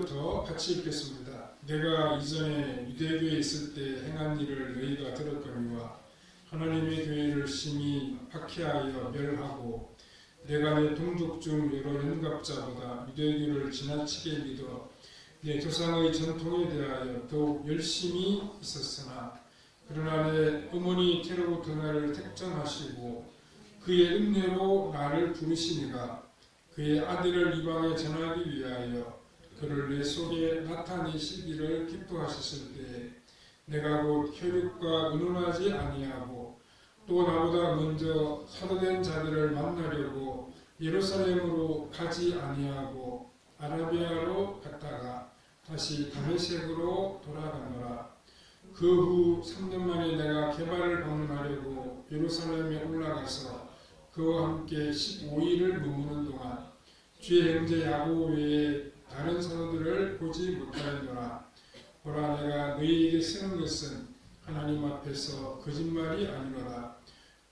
1절부터 같이 읽겠습니다. 내가 이전에 유대교에 있을 때 행한 일을 너희가 들었거니와 하나님의 교회를 심히 박해하여 멸하고 내가 내 동족 중 여러 연갑자보다 유대교를 지나치게 믿어 내 조상의 전통에 대하여 더욱 열심히 있었으나 그러나 내 어머니 테로부터 나를 택정하시고 그의 은혜로 나를 부르시니가 그의 아들을 이방에 전하기 위하여 그를 내 속에 나타내시기를 기뻐하셨을 때에 내가 곧 혈육과 의논하지 아니하고 또 나보다 먼저 사도된 자들을 만나려고 예루살렘으로 가지 아니하고 아라비아로 갔다가 다시 다메섹으로 돌아가노라. 그 후 3년 만에 내가 게바를 방문하려고 예루살렘에 올라가서 그와 함께 15일을 머무는 동안 주의 형제 야고 외에 다른 사도들을 보지 못하였노라. 보라, 내가 너희에게 쓰는 것은 하나님 앞에서 거짓말이 아니로다.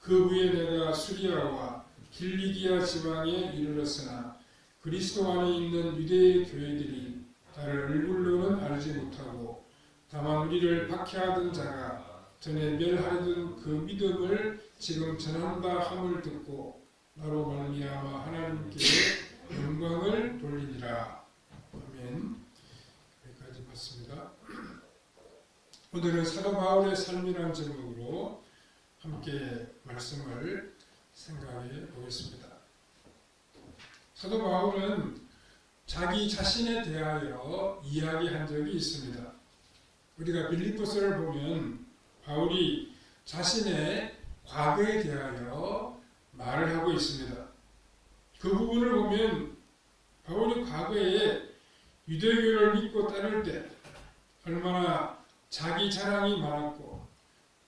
그 후에 내가 수리아와 길리기아 지방에 이르렀으나 그리스도 안에 있는 유대의 교회들이 나를 얼굴로는 알지 못하고 다만 우리를 박해하던 자가 전에 멸하려던 그 믿음을 지금 전한다 함을 듣고 나로 말미암아 하나님께 영광을 돌리니라. 아멘. 여기까지 봤습니다. 오늘은 사도 바울의 삶이라는 제목으로 함께 말씀을 생각해 보겠습니다. 사도 바울은 자기 자신에 대하여 이야기한 적이 있습니다. 우리가 빌립보서를 보면 바울이 자신의 과거에 대하여 말을 하고 있습니다. 그 부분을 보면 바울이 과거에 유대교를 믿고 따를 때 얼마나 자기 자랑이 많았고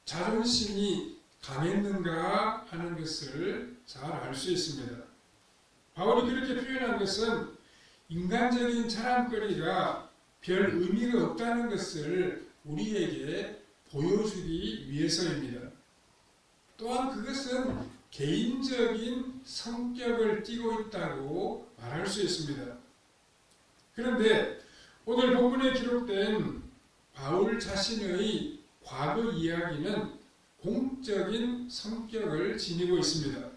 자존심이 강했는가 하는 것을 잘 알 수 있습니다. 바울이 그렇게 표현한 것은 인간적인 자랑거리가 별 의미가 없다는 것을 우리에게 보여주기 위해서입니다. 또한 그것은 개인적인 성격을 띠고 있다고 말할 수 있습니다. 그런데 오늘 본문에 기록된 바울 자신의 과거 이야기는 공적인 성격을 지니고 있습니다.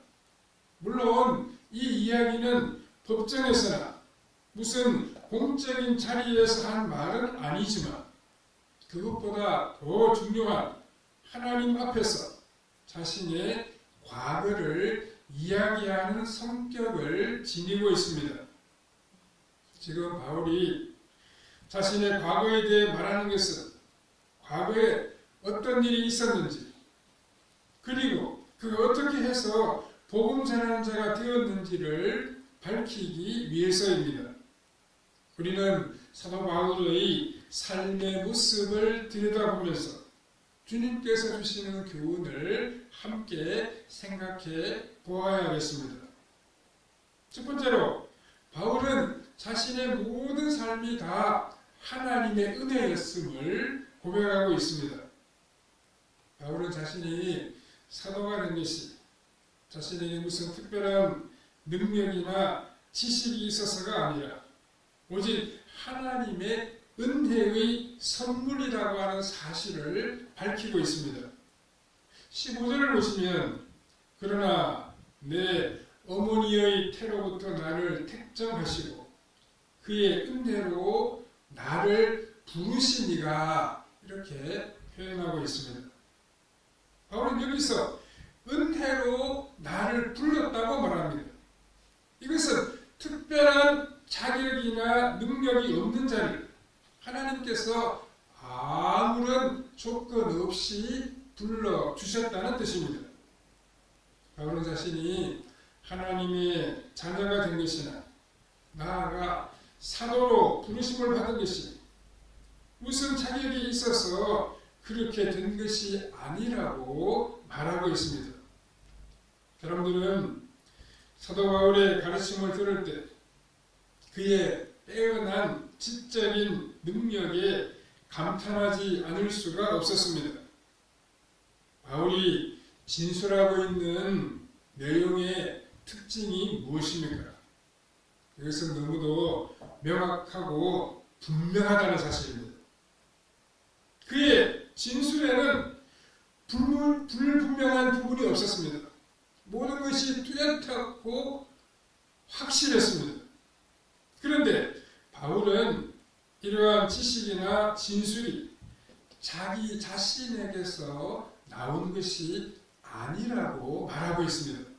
물론 이 이야기는 법정에서나 무슨 공적인 자리에서 한 말은 아니지만 그것보다 더 중요한 하나님 앞에서 자신의 과거를 이야기하는 성격을 지니고 있습니다. 지금 바울이 자신의 과거에 대해 말하는 것은 과거에 어떤 일이 있었는지 그리고 그 어떻게 해서 복음 전하는 자가 되었는지를 밝히기 위해서입니다. 우리는 사도 바울의 삶의 모습을 들여다보면서 주님께서 주시는 교훈을 함께 생각해 보아야겠습니다. 첫 번째로 바울은 자신의 모든 삶이 다 하나님의 은혜였음을 고백하고 있습니다. 바울은 자신이 사도가 된 것이 자신에게 무슨 특별한 능력이나 지식이 있어서가 아니라 오직 하나님의 은혜의 선물이라고 하는 사실을 밝히고 있습니다. 15절을 보시면 그러나 내 어머니의 태로부터 나를 택정하시고 그의 은혜로 나를 부르시니가 이렇게 표현하고 있습니다. 바울은 여기서 은혜로 나를 불렀다고 말합니다. 이것은 특별한 자격이나 능력이 없는 자를 하나님께서 아무런 조건 없이 불러주셨다는 뜻입니다. 바울은 자신이 하나님의 자녀가 된 것이나 나아가 사도로 부르심을 받은 것이 무슨 자격이 있어서 그렇게 된 것이 아니라고 말하고 있습니다. 여러분들은 사도 바울의 가르침을 들을 때 그의 빼어난 지적인 능력에 감탄하지 않을 수가 없었습니다. 바울이 진술하고 있는 내용의 특징이 무엇입니까? 이것은 너무도 명확하고 분명하다는 사실입니다. 그의 진술에는 불분명한 부분이 없었습니다. 모든 것이 뚜렷하고 확실했습니다. 그런데 바울은 이러한 지식이나 진술이 자기 자신에게서 나온 것이 아니라고 말하고 있습니다.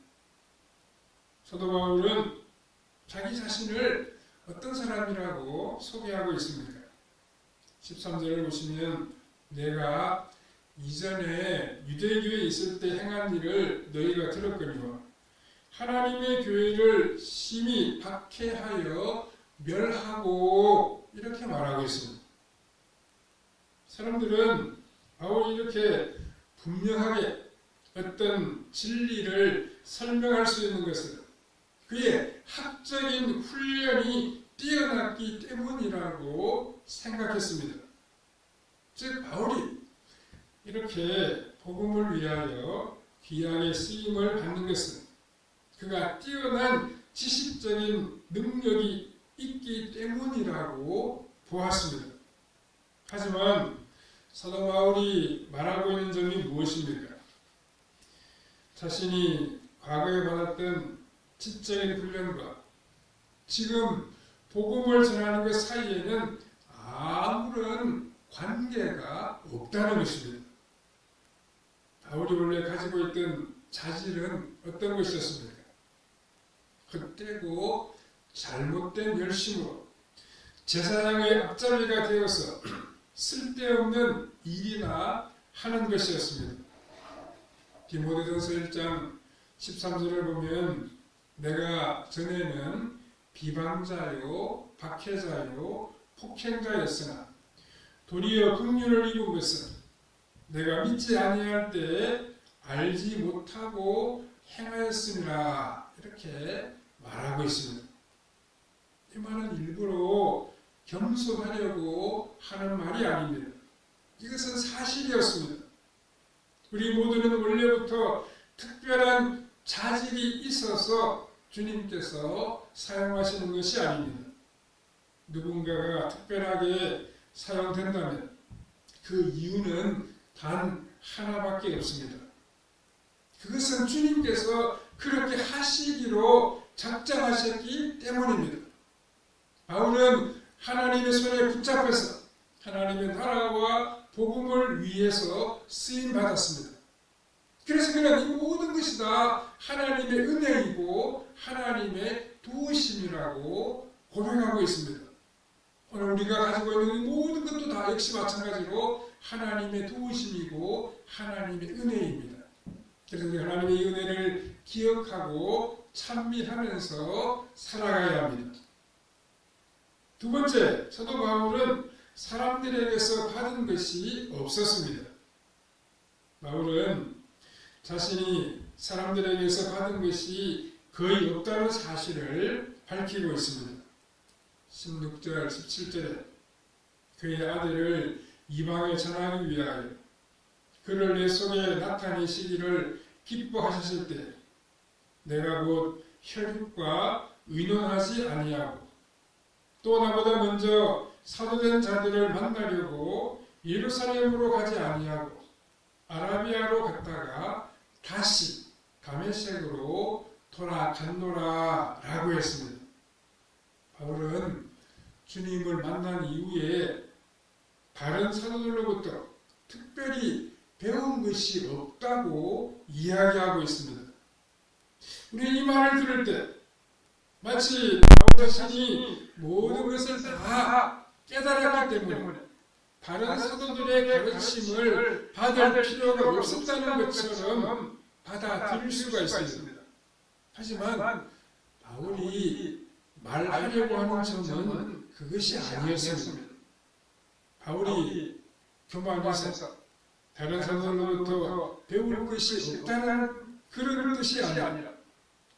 사도 바울은 자기 자신을 어떤 사람이라고 소개하고 있습니까? 13절을 보시면 내가 이전에 유대교에 있을 때 행한 일을 너희가 들었거니와 하나님의 교회를 심히 박해하여 멸하고 이렇게 말하고 있습니다. 사람들은 바울이 이렇게 분명하게 어떤 진리를 설명할 수 있는 것은 그의 학적인 훈련이 뛰어났기 때문이라고 생각했습니다. 즉 바울이 이렇게 복음을 위하여 귀하게 쓰임을 받는 것은 그가 뛰어난 지식적인 능력이 있기 때문이라고 보았습니다. 하지만 사도 바울이 말하고 있는 점이 무엇입니까? 자신이 과거에 받았던 지적인 훈련과 지금 복음을 전하는 것 사이에는 아무런 관계가 없다는 것입니다. 바울이 원래 가지고 있던 자질은 어떤 것이었습니까? 헛되고 잘못된 열심으로 제사장의 앞잡이가 되어서 쓸데없는 일이나 하는 것이었습니다. 디모데전서 1장 13절을 보면 내가 전에는 비방자요 박해자요 폭행자였으나 도리어 긍휼을 입은 것은 내가 믿지 아니할 때에 알지 못하고 행하였음이라 이렇게 말하고 있습니다. 이 말은 일부러 겸손하려고 하는 말이 아닙니다. 이것은 사실이었습니다. 우리 모두는 원래부터 특별한 자질이 있어서 주님께서 사용하시는 것이 아닙니다. 누군가가 특별하게 사용된다면 그 이유는 단 하나밖에 없습니다. 그것은 주님께서 그렇게 하시기로 작정하셨기 때문입니다. 바울은 하나님의 손에 붙잡혀서 하나님의 나라와 복음을 위해서 쓰임받았습니다. 그래서 그는 이 모든 것이 다 하나님의 은혜이고 하나님의 도우심이라고 고백하고 있습니다. 오늘 우리가 가지고 있는 이 모든 것도 다 역시 마찬가지로 하나님의 도우심이고 하나님의 은혜입니다. 그래서 우리 하나님의 은혜를 기억하고 찬미하면서 살아가야 합니다. 두 번째, 사도 바울은 사람들에게서 받은 것이 없었습니다. 바울은 자신이 사람들에게서 받은 것이 거의 없다는 사실을 밝히고 있습니다. 16절, 17절에 그의 아들을 이방에 전하기 위하여 그를 내 속에 나타내시기를 기뻐하셨을 때 내가 곧 혈육과 의논하지 아니하고 또 나보다 먼저 사도된 자들을 만나려고 예루살렘으로 가지 아니하고 아라비아로 갔다가 다시 다메섹으로 돌아갔노라 라고 했습니다. 바울은 주님을 만난 이후에 다른 사도들로부터 특별히 배운 것이 없다고 이야기하고 있습니다. 우리 이 말을 들을 때 마치 바울 자신이 모든 것을 다 깨달았기 때문에 다른 사도들의 가르침을 받을 필요가 없었다는 것처럼 받아들일 수가 있습니다. 하지만 바울이 말하려고 하는 점은 그것이 아니었습니다. 바울이 교만해서 다른 사도들로부터 배울 것이 없다는 그런 뜻이 아니라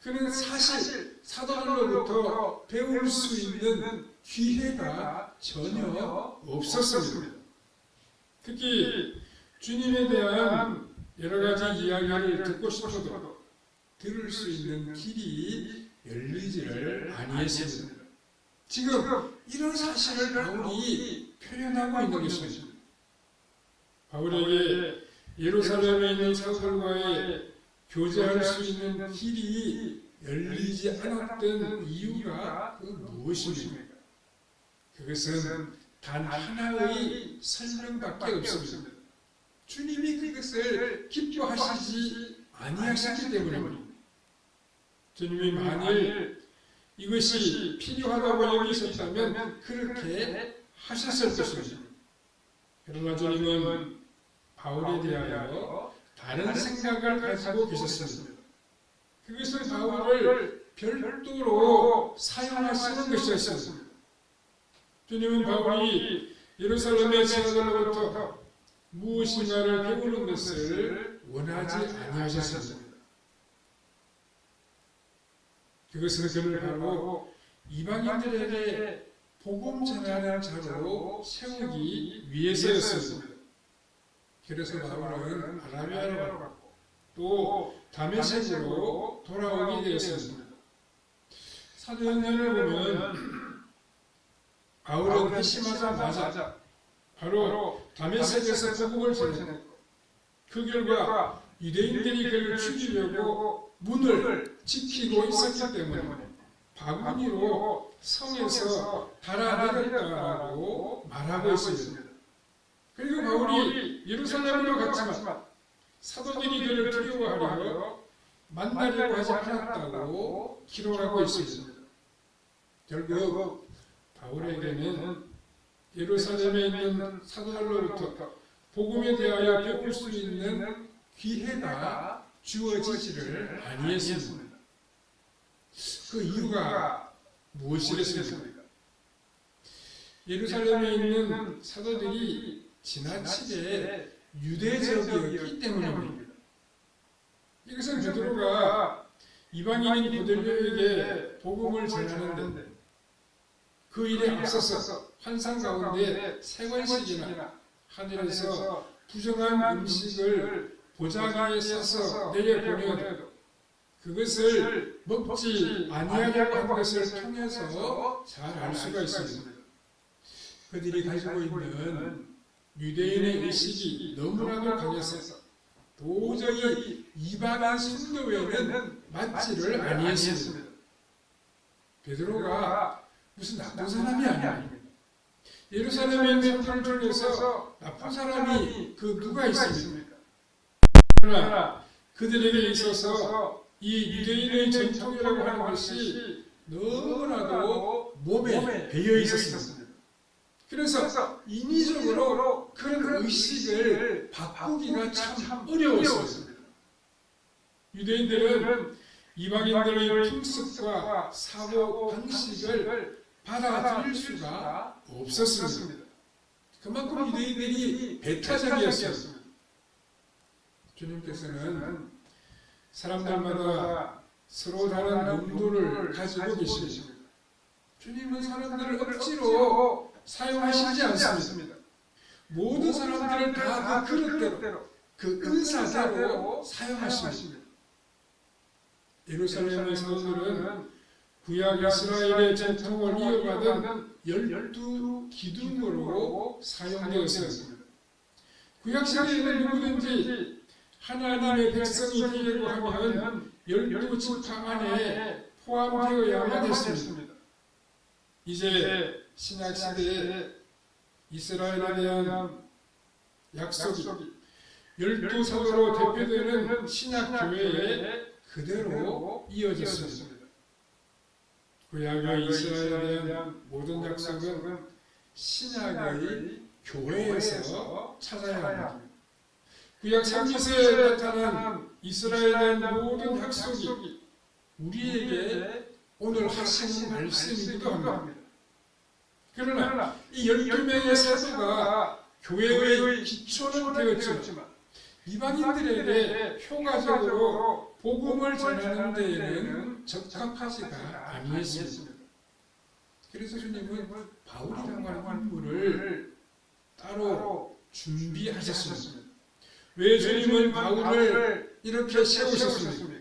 그는 사실 사도들로부터 배울 수 있는 기회가 전혀 없었습니다. 특히 주님에 대한 여러 가지 이야기를 듣고 싶어도 들을 수 있는 길이 열리지를 아니했습니다. 지금 이런 사실을 바울이 표현하고 있는 것입니다. 바울에게 예루살렘에 있는 사도들과의 교제할 수 있는 길이 열리지 않았던 이유가 무엇입니까? 그것은 단 하나의 설명밖에 없습니다. 주님이 그것을 기뻐하시지 아니하시기 때문입니다. 주님이 만일 이것이 필요하다고 여기셨다면 그렇게 하셨을 것입니다. 그러나 주님은 바울에 대하여 다른 생각을 가지고 계셨습니다. 그것은 바울을 별도로 사용하시는 것이었습니다. 주님은 바울이 예루살렘의 지하들로부터 무엇인가를 배우는 것을 원하지 아니하셨습니다. 그것은 그를 바로 이방인들에게 복음 전하는 자로 세우기 위해서였습니다. 그래서 바울은 아라비아로 갔고 또 다메섹으로 돌아오게 되었습니다. 사도행전을 보면 바울은 회심하자마자 바로 다메섹에서 복음을 전했고 그 결과 유대인들이 그를 죽이려고 문을 지키고 있었기 때문에 바구니로 성에서 달아내렸다고 말하고 있습니다. 그리고 바울이 예루살렘으로 갔지만 사도들이 그를 두려워하려 만나려고 하지 않았다고 기록하고 있습니다. 결국 바울에게는 예루살렘에 있는 사도들로부터 복음에 대하여 배울 수 있는 기회가 주어지지를 아니했습니다. 그 이유가 무엇이겠습니까? 예루살렘에 있는 사도들이 지나치게 유대적이었기 때문입니다. 이것은 베드로가 이방인인 고넬료에게 복음을 전하는데 그 일에 앞서서 환상 가운데 세 번씩이나 하늘에서 부정한 음식을 보자기에 싸서 내려보내어도 그것을 먹지 아니하려고 한 것을 통해서 잘 알 수가 있습니다. 그들이 가지고 있는 유대인의 의식이 너무나도 강해서 도저히 이방인 성도에는 맞지를 아니했습니다. 베드로가 무슨 나쁜 사람이 아닙니다. 예루살렘에 있는 사람들 중에서 나쁜 사람이 누가 있습니까? 그러나 그들에게 있어서 이 유대인의 전통이라고 하는 것이 너무나도 몸에 배어 있었습니다. 그래서 인위적으로 그런 의식을 바꾸기가 참 어려웠습니다. 유대인들은 이방인들의 풍습과 사고 방식을 받아들일 수가 없었습니다. 그만큼 유대인들이 배타적이었습니다. 주님께서는 사람들마다 서로 다른 용도를 가지고 계십니다. 주님은 사람들을 억지로 사용하시지 않습니다. 모든 사람들을 다 그 그릇대로, 그 은사대로 사용하십니다. 예루살렘의 사도들은 구약 이스라엘의 전통을 이어받은 12기둥으로 사용되었습니다. 구약 시대에는 누구든지 하나님의 백성이 되려고 하면 12지파 안에 포함되어야만 했습니다. 이제 신약 시대에 이스라엘에 대한 약속이 12사도로 대표되는 신약 교회에 그대로 이어졌습니다. 구약의 이스라엘에 대한 모든 약속은 신약의 교회에서 찾아야 합니다. 구약 선지서에 나타난 이스라엘에 대한 모든 약속이 우리에게 오늘 하시는 말씀이기도 합니다. 그러나 이 12명의 사도가 교회의 기초는 되었지만 이방인들에게 효과적으로 복음을 전하는 데에는 적합하지가 아니했습니다. 그래서 주님은 바울이라고 하는 인물을 따로 준비하셨습니다. 왜 주님은 바울을 이렇게 세우셨습니까?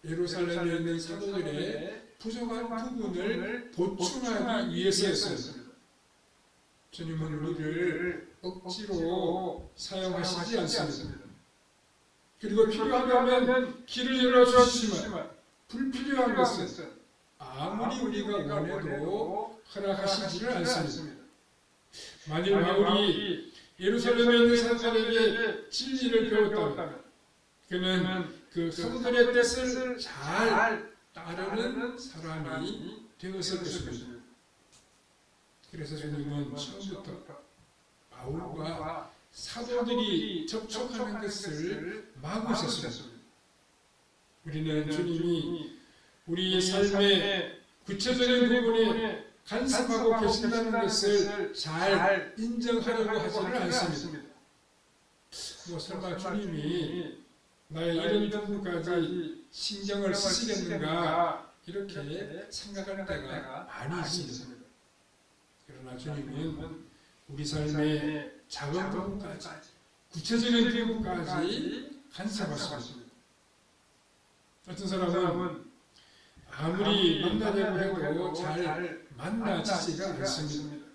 예루살렘에 있는 사도들의 부족한 부분을 보충하기 위해서였습니다. 주님은 우리를 억지로 사용하시지 않습니다. 그리고 필요하다면 길을 열어주시지만 불필요한 것은 아무리 우리가 원해도 허락하시지를 않습니다. 만일 바울이 예루살렘에 있는 사람들에게 진리를 배웠다면 그는 그 사도들의 뜻을 잘 따르는 사람이 되었을 것입니다. 그래서 주님은 처음부터 바울과 사도들이 접촉하는 것을 막으셨습니다. 우리는 주님이 우리의 삶의 구체적인 부분에 간섭하고 계신다는 것을 잘 인정하려고 하지는 않습니다. 뭐 설마 주님이 나의 이런 부분까지 신경을 쓰시겠는가 이렇게 생각할 때가 많이 있습니다. 그러나 주님은 우리 삶의 작은 부분까지 구체적인 부분까지 간섭하십니다. 어떤 사람은 아무리 만나려고 해도 잘 만나지지가 않습니다.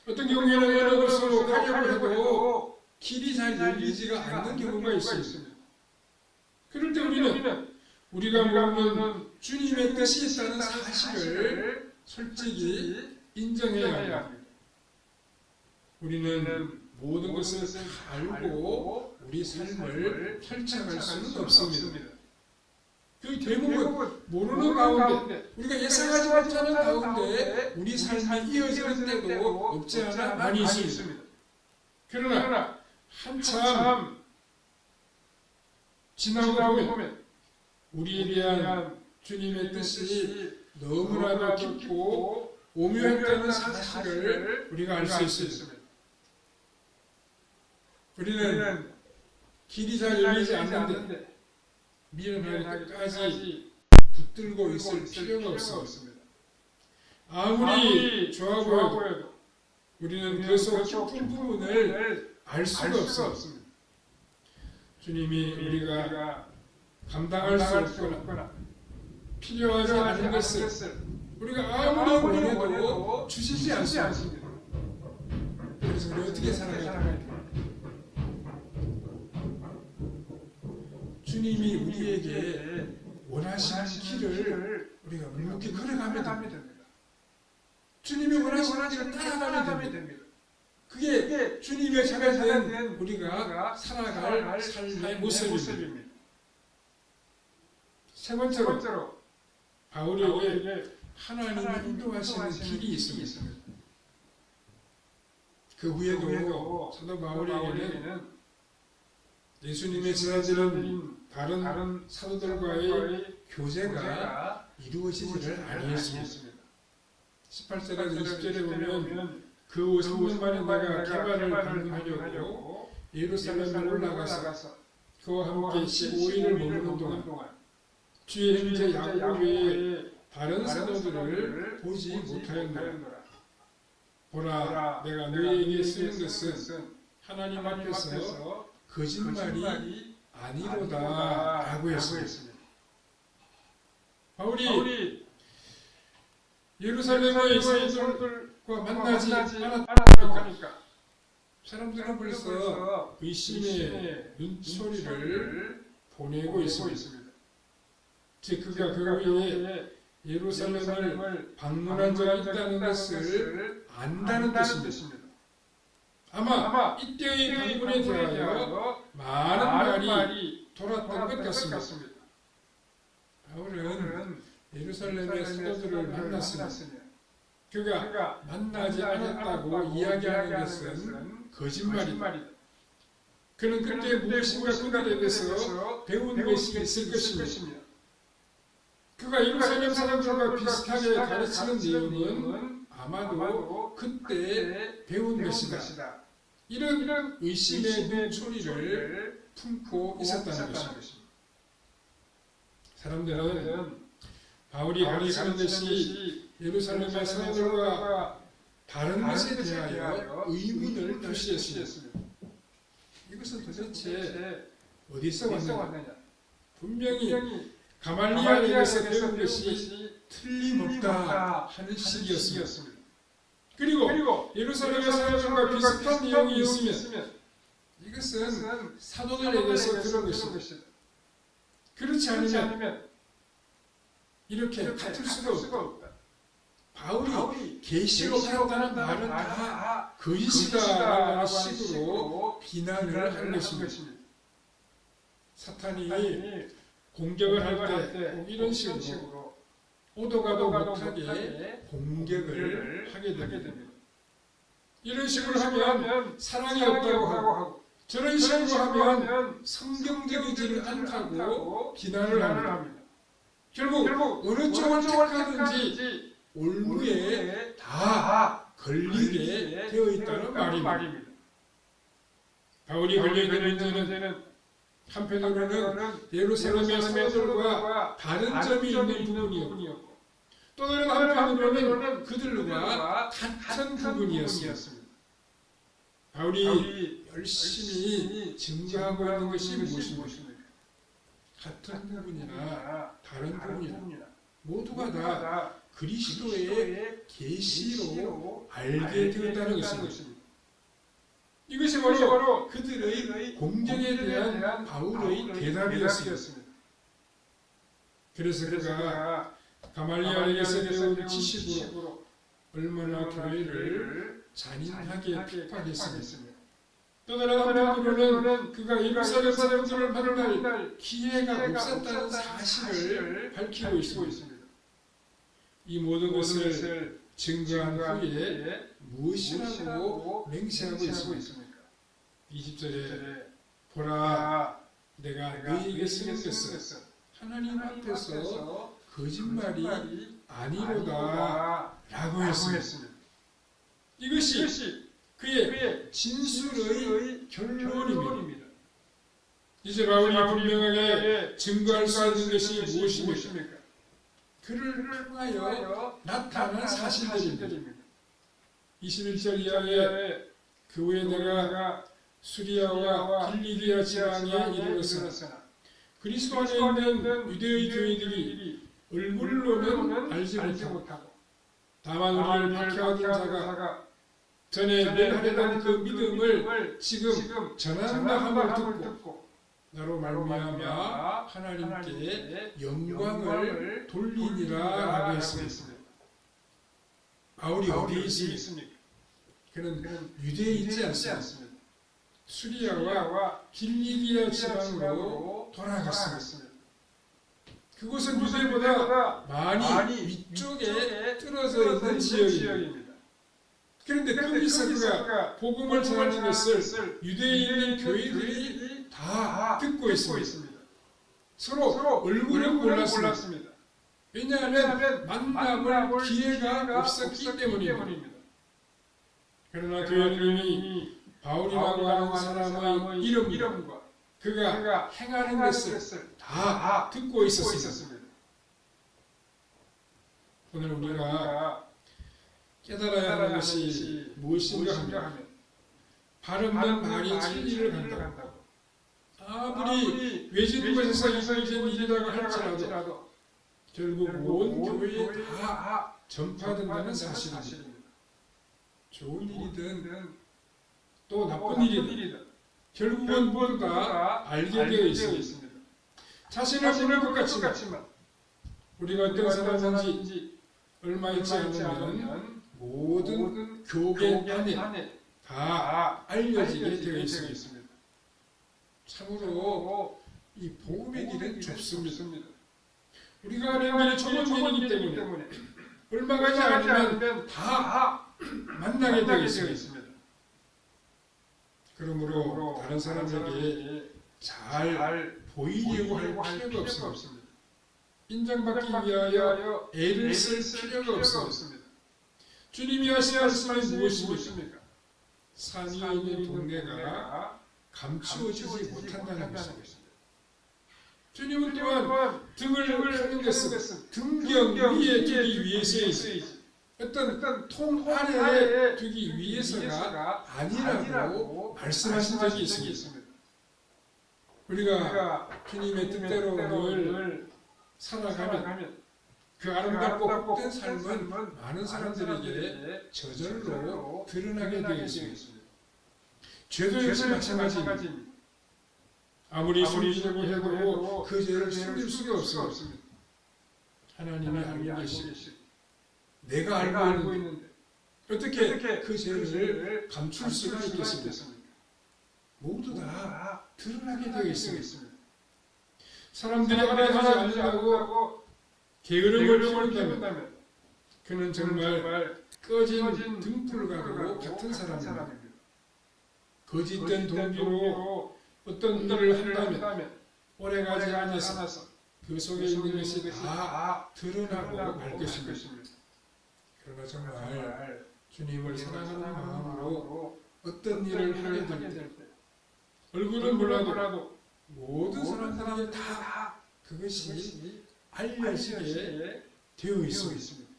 어떤 경우에는 어느 곳으로 가려고 해도 길이 잘 열리지가 않는 경우가 있습니다. 그럴 때 우리는 우리가 모르는 주님의 뜻이 있다는 사실을 솔직히 인정해야 합니다. 우리는 모든 것을 다 알고 우리 삶을 펼쳐갈 수는 없습니다. 그 대부분 모르는 가운데 우리가 예상하지 못하는 가운데 우리 삶이 이어지는 때도 없지 않아 많이 있습니다. 그러나 한참 지나고 보면 우리에 대한 주님의 뜻이 너무나도 깊고 오묘했다는 사실을 우리가 알 수 있습니다. 우리는 길이 잘 열리지 않는데 미련할 때까지 붙들고 있을 필요가 없습니다. 아무리 좋아 보여도 우리는 계속 깊은 부분을 알 수가 없습니다. 주님이 우리가 감당할 수 없거나 필요하지 않은 것을 우리가 아무리 원해도 주시지 않습니다. 그래서 우리 어떻게 살아가야 됩니까? 주님이 우리에게 원하시는 길을 우리가 묵묵히 걸어가면 됩니다. 주님이 원하시는 길을 따라가면 됩니다. 그게 주님의 자가 된 우리가 살아갈 삶의 모습입니다. 세 번째로 바울에게 하나님이 인도하시는 길이 있습니다. 그 후에도 사도 바울에게는 예수님의 제자들은 다른 사도들과의 교제가 이루어지지를 아니했습니다. 18절에서 20절에 보면 그 후 3년 만에 내가 개발을 방문하려고 예루살렘에 올라가서 그와 함께 15일을 머무는 동안 주의 형제 야곱 외에 다른 사도들을 보지 못하였노라. 보라, 내가 너희에게 쓰는 것은 하나님 앞에서 거짓말이 아니로다 라고 했습니다. 바울이 예루살렘의 사도들과 만나지 않았다니까 사람들은 벌써 의심의 눈초리를 보내고 있습니다. 즉 그가 그 후에 예루살렘을 방문한 적이 있다는 것을 안다는 뜻입니다. 아마 이때의 방문에 대하여 많은 말이 돌았던 것 같습니다. 바울은 예루살렘의 사도들을 만났습니다. 그가 만나지 않았다고 이야기하는 것은 거짓말이다. 그는 그때 무엇인가 그들에게서 배운 것이 있을 것입니다. 그가 예루살렘 사람들과 비슷하게 가르치는 내용은 아마도 그때 배운 것이다. 이런 의심의 눈초리를 품고 있었다는 것입니다. 사람들은 바울이 가르치는 것이 예루살렘의 사람들과 다른 것에 대하여 의문을 표시했습니다. 이것은 도대체 어디서 왔느냐? 분명히 가말리엘에게서 배운 것이 틀림없다 하는 시기였습니다. 그리고 예루살렘의 사람들과 비슷한 내용이 있으면 이것은 사도들에게서 들은 것입니다. 그렇지 않으면 이렇게 같을 수가 없다. 바울이 계시록한다는 말은 다 거짓이다라고 하는 식으로 비난을 한 것입니다. 사탄이 공격을 할 때 꼭 이런 식으로 오도 가도 못하게 공격을 하게 됩니다. 이런 식으로 하면 사랑이 없다고 하고 저런 식으로 하면 성경적이지 않다고 비난을 합니다. 결국 어느 쪽을 택하든지 올무에 다 걸리게 되어 있다는 말입니다. 바울이 걸려있는 문제는 한편으로는 예루살렘의 사도들과 다른 점이 있는 부분이었고 또 다른 한편으로는 그들과 같은 부분이었습니다. 바울이 열심히 증거하고 있는 것이 무엇입니까? 같은 부분이나 다른 부분이나 모두가 다 그리스도의 계시로 알게 되었다는 것입니다. 이것이 바로 그들의 공경에 대한 바울의 대답이었습니다. 그래서 그가 가말리엘에게서 배운 지식으로 얼마나 교회를 잔인하게 핍박했습니다. 또 다른 한편으로는 그가 예루살렘 사람들을 만날 기회가 없었다는 사실을 밝히고 있습니다. 이 모든 것을 증거한 후에 무엇이라고 맹세하고 있습니까? 20절에 보라 내가 너희에게 쓰는 것은 하나님 앞에서 거짓말이 아니로다 라고 했습니다. 이것이 그의 진술의 결론입니다. 이제 바울이 분명하게 증거할 수 있는 것이 무엇입니까? 그를 통하여 나타난 사실들입니다. 21절 이하에 그 후에 내가 수리아와 길리기아 지방에 이르렀으나 그리스도 안에 있는 유대의 교회들이 얼굴로는 알지 못하고 다만 우리를 박해하던 자가 전에 멸하려던 그 믿음을 지금 전한다 함을 듣고 나로 말미암아 하나님께 영광을 돌리니라 라고 했습니다. 바울이 어디에 있습니까? 그는 유대에 있지 않습니다. 수리아와 길리기아 지방으로 돌아갔습니다. 그곳은 유대보다 많이 위쪽에 뚫어져 있는 지역입니다. 그런데 거기서 그가 복음을 전하는 것을 유대에 있는 교회들이 다 듣고 있습니다. 서로 얼굴은 몰랐습니다. 왜냐하면 만남을 기회가 없었기 때문입니다. 그러나 교회는 이미 바울이라고 하는 사람의 이름과 그가 행하는 것을 다 듣고 있었습니다. 오늘 우리가 깨달아야 하는 것이 무엇인가 하면 바른만 말이 진리를 간다고. 아무리 외진 곳에서 이루어진 일이라고 할지라도 결국 온 교회에 다 전파된다는 사실입니다. 좋은 일이든 또 나쁜 일이든 결국은 모두가 알게 되어 있습니다. 자신을 모를 것 같지만 우리가 어떤 사람인지 얼마 있지 않으면 모든 교계 안에 다 알려지게 되어 있습니다. 참으로 이 복음의 길은 좁습니다. 우리가 가는 길이 좁은 길이기 때문에 얼마 가지 않으면 다 만나게 되어 있습니다. 그러므로 다른 사람에게 잘 보이려고 할 필요가 없습니다. 인정받기 위하여 애를 쓸 필요가 없습니다. 주님이 하신 말씀은 무엇입니까? 산 위에 있는 동네가 감추어지지 못한다는 것입니다. 주님은 또한 등을 하는 것은 등경 위에 두기 위해서이지 어떤 통 아래에 두기 위해서가 아니라고 말씀하신 적이 있습니다. 우리가 주님의 뜻대로 늘 살아가면 그 아름답고 복된 삶은 많은 사람들에게 저절로 드러나게 되어 있습니다. 죄도 역시 마찬가지입니다. 아무리 숨기려고 해도 그 죄를 숨길 수가 없습니다. 하나님이 알고 계시고 내가 알고 있는데 어떻게 그 죄를 감출 수가 있겠습니까? 모두 다 드러나게 되어 있습니다. 사람들이 알아주지 않으려고 게으름을 피운다면 그는 정말 꺼진 등불과도 같은 사람입니다. 거짓된 동기로 어떤 일을 한다면 오래가지 않아서 그 속에 있는 것이 다 드러나고 말 것입니다. 그러나 정말 주님을 사랑하는 마음으로 어떤 일을 하게 될 때 얼굴은 몰라도 모든 사람들에게 다 그것이 알려지게 되어 있습니다.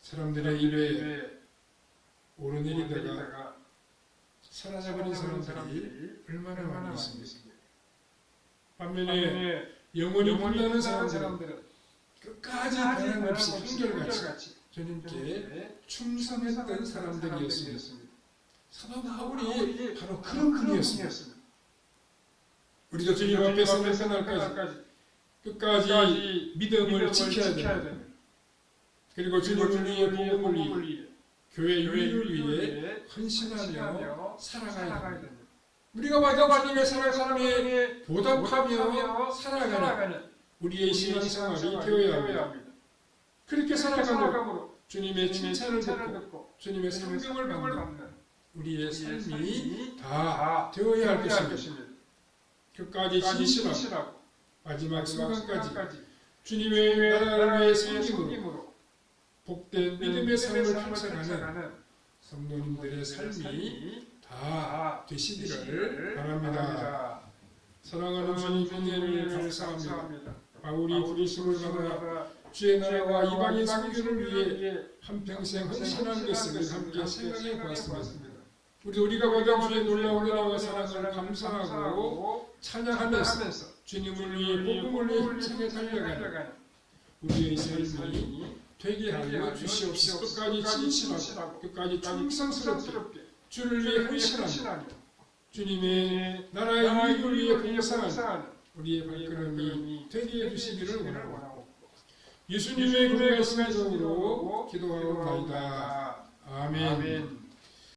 사람들의 입에 옳은 일이다가 사라져버린 사람들이 얼마나 많이 있습니까? 반면에 영원히 본다는 사람들은 끝까지 변함없이 한결같이 주님께 충성했던 사람들이었습니다. 사도 바울이 바로 그런 분이었습니다. 우리도 주님 앞에 서는 그날까지 끝까지 믿음을 지켜야 됩니다. 그리고 주님을 위해 복음을 위해 교회 유익을 위해 헌신하며 살아가야 됩니다. 우리가 마지막 주님의 사랑에 보답하며 살아가는 우리의 신앙생활이 되어야 합니다. 그렇게 살아감으로 주님의 칭찬을 듣고 주님의 성경을 받는 우리의 삶이 다 되어야 할 것입니다. 끝까지 진실하고 마지막 순간까지 주님의 나라를 위해 섬김으로 복된 믿음의 삶을 펼쳐가는 성도님들의 삶이 다 되시기를 바랍니다. 사랑하는 주님 은혜를 감사합니다. 바울이 부르심을 받아 주의 나라와 이방인 선교를 위해 한평생 헌신한 것을 함께 생각해 보았습니다. 우리가 받은 주의 놀라운 은혜와 사랑을 감사하고 찬양하면서 주님을 위해 복음을 위해 힘차게 달려가는 우리의 삶이 되게 하여 주시옵소서. 끝까지 진실하고 끝까지 충성스럽게 주를 위해 헌신하며 주님의 나라의 유익을 위해 봉사하는 우리의 발걸음이 되게 해주시기를 원하고 예수님의 그의 말씀으로 기도하옵나이다. 아멘.